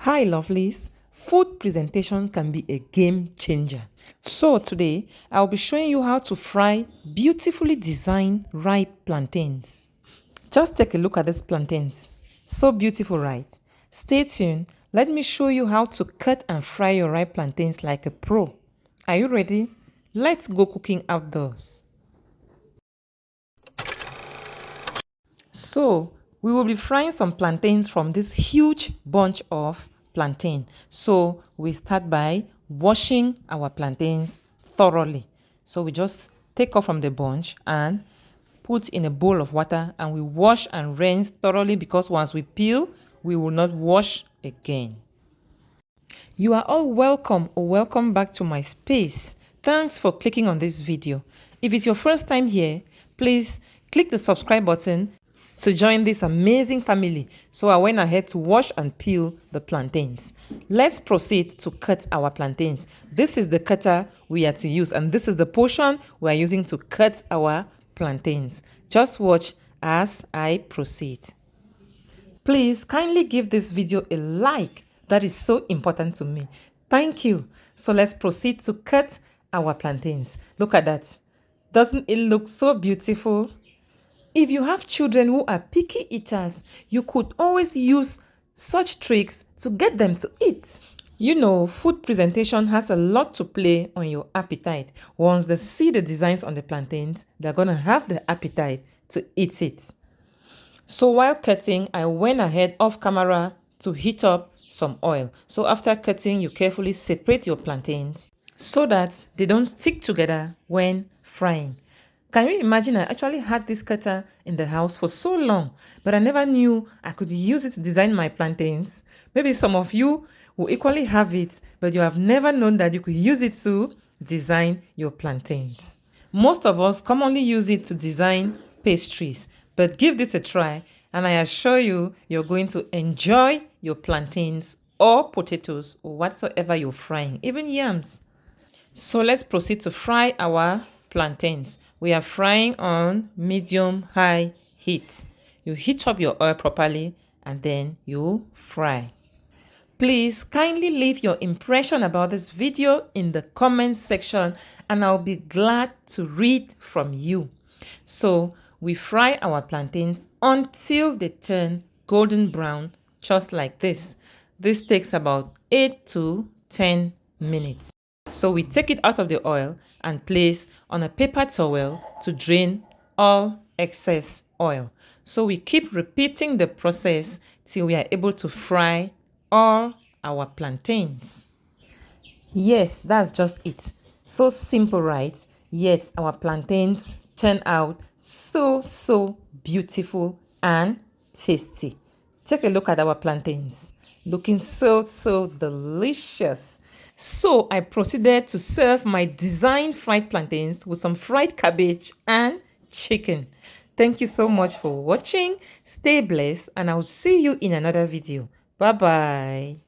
Hi lovelies, food presentation can be a game changer. So today I'll be showing you how to fry beautifully designed ripe plantains. Just take a look at these plantains. So beautiful, right? Stay tuned. Let me show you how to cut and fry your ripe plantains like a pro. Are you ready? Let's go cooking outdoors. So we will be frying some plantains from this huge bunch of plantain. So we start by washing our plantains thoroughly. So we just take off from the bunch and put in a bowl of water, and we wash and rinse thoroughly, because once we peel, we will not wash again. You are all welcome or welcome back to my space. Thanks for clicking on this video. If it's your first time here, please click the subscribe button to join this amazing family. So I went ahead to wash and peel the plantains. Let's proceed to cut our plantains. This is the cutter we are to use, and this is the portion we are using to cut our plantains. Just watch as I proceed. Please kindly give this video a like. That is so important to me. Thank you. So let's proceed to cut our plantains. Look at that. Doesn't it look so beautiful? If you have children who are picky eaters, you could always use such tricks to get them to eat. You know, food presentation has a lot to play on your appetite. Once they see the designs on the plantains, they're going to have the appetite to eat it. So while cutting, I went ahead off camera to heat up some oil. So after cutting, you carefully separate your plantains so that they don't stick together when frying. Can you imagine, I actually had this cutter in the house for so long, but I never knew I could use it to design my plantains. Maybe some of you will equally have it, but you have never known that you could use it to design your plantains. Most of us commonly use it to design pastries, but give this a try, and I assure you, you're going to enjoy your plantains or potatoes or whatsoever you're frying, even yams. So let's proceed to fry our plantains. We are frying on medium-high heat. You heat up your oil properly and then you fry. Please kindly leave your impression about this video in the comment section, and I'll be glad to read from you. So we fry our plantains until they turn golden brown, just like this. This takes about 8 to 10 minutes. So we take it out of the oil and place on a paper towel to drain all excess oil. So we keep repeating the process till we are able to fry all our plantains. Yes, that's just it. So simple, right? Yet our plantains turn out so beautiful and tasty. Take a look at our plantains. Looking so delicious. So I proceeded to serve my designed fried plantains with some fried cabbage and chicken. Thank you so much for watching. Stay blessed, and I'll see you in another video. Bye bye.